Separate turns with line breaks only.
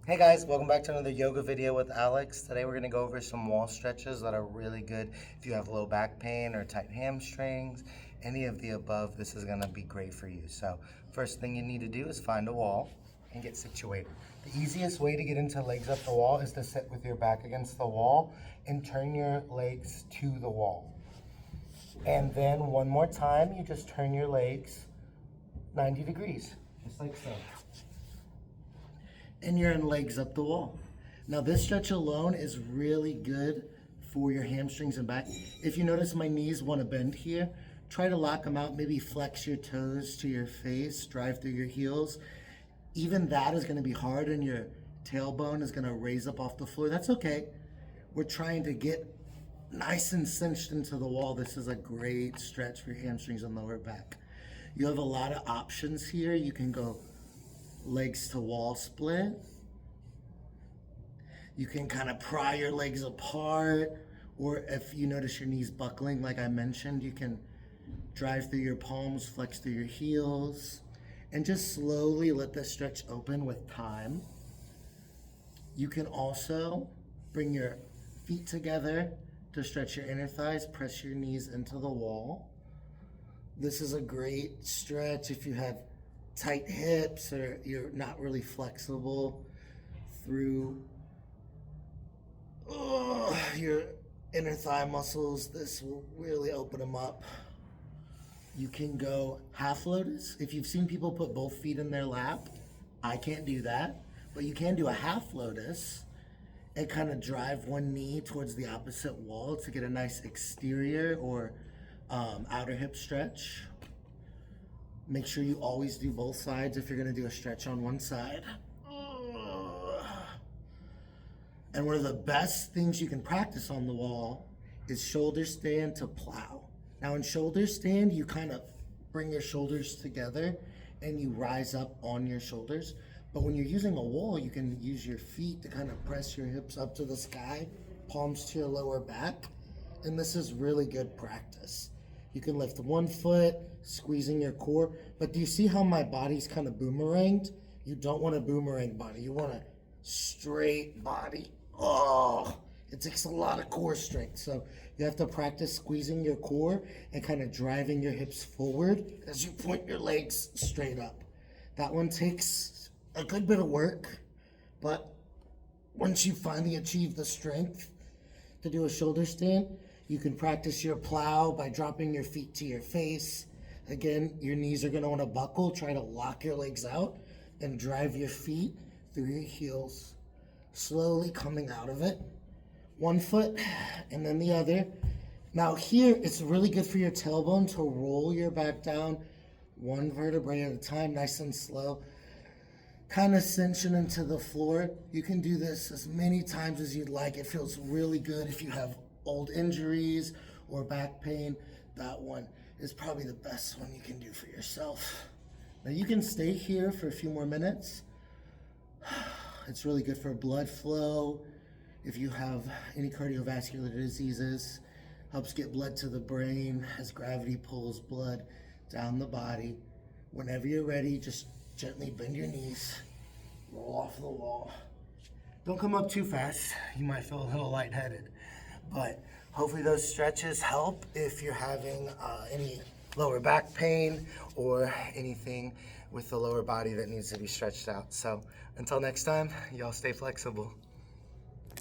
Hey guys, welcome back to another yoga video with Alex. Today we're going to go over some wall stretches that are really good if you have low back pain or tight hamstrings, any of the above. This is going to be great for you. So first thing you need to do is find a wall and get situated. The easiest way to get into legs up the wall is to sit with your back against the wall and turn your legs to the wall. And then one more time, you just turn your legs 90 degrees, just like so. And you're in legs up the wall. Now this stretch alone is really good for your hamstrings and back. If you notice my knees want to bend here, try to lock them out, maybe flex your toes to your face, drive through your heels. Even that is going to be hard and your tailbone is going to raise up off the floor. That's okay. We're trying to get nice and cinched into the wall. This is a great stretch for your hamstrings and lower back. You have a lot of options here. You can go legs to wall split. You can kind of pry your legs apart, or if you notice your knees buckling, like I mentioned, you can drive through your palms, flex through your heels, and just slowly let the stretch open with time. You can also bring your feet together to stretch your inner thighs, press your knees into the wall. This is a great stretch if you have tight hips or you're not really flexible through your inner thigh muscles. This will really open them up. You can go half lotus. If you've seen people put both feet in their lap, I can't do that, but you can do a half lotus and kind of drive one knee towards the opposite wall to get a nice exterior or outer hip stretch. Make sure you always do both sides if you're going to do a stretch on one side. And one of the best things you can practice on the wall is shoulder stand to plow. Now in shoulder stand, you kind of bring your shoulders together and you rise up on your shoulders. But when you're using a wall, you can use your feet to kind of press your hips up to the sky, palms to your lower back. And this is really good practice. You can lift one foot, squeezing your core. But do you see how my body's kind of boomeranged? You don't want a boomerang body. You want a straight body. Oh, it takes a lot of core strength. So you have to practice squeezing your core and kind of driving your hips forward as you point your legs straight up. That one takes a good bit of work, but once you finally achieve the strength to do a shoulder stand, you can practice your plow by dropping your feet to your face. Again, your knees are going to want to buckle. Try to lock your legs out and drive your feet through your heels, slowly coming out of it. One foot and then the other. Now here, it's really good for your tailbone to roll your back down one vertebrae at a time, nice and slow. Kind of cinching into the floor. You can do this as many times as you'd like. It feels really good if you have old injuries or back pain. That one is probably the best one you can do for yourself. Now you can stay here for a few more minutes. It's really good for blood flow. If you have any cardiovascular diseases, helps get blood to the brain as gravity pulls blood down the body. Whenever you're ready, just gently bend your knees, roll off the wall. Don't come up too fast. You might feel a little lightheaded. But hopefully those stretches help if you're having any lower back pain or anything with the lower body that needs to be stretched out. So until next time, y'all stay flexible.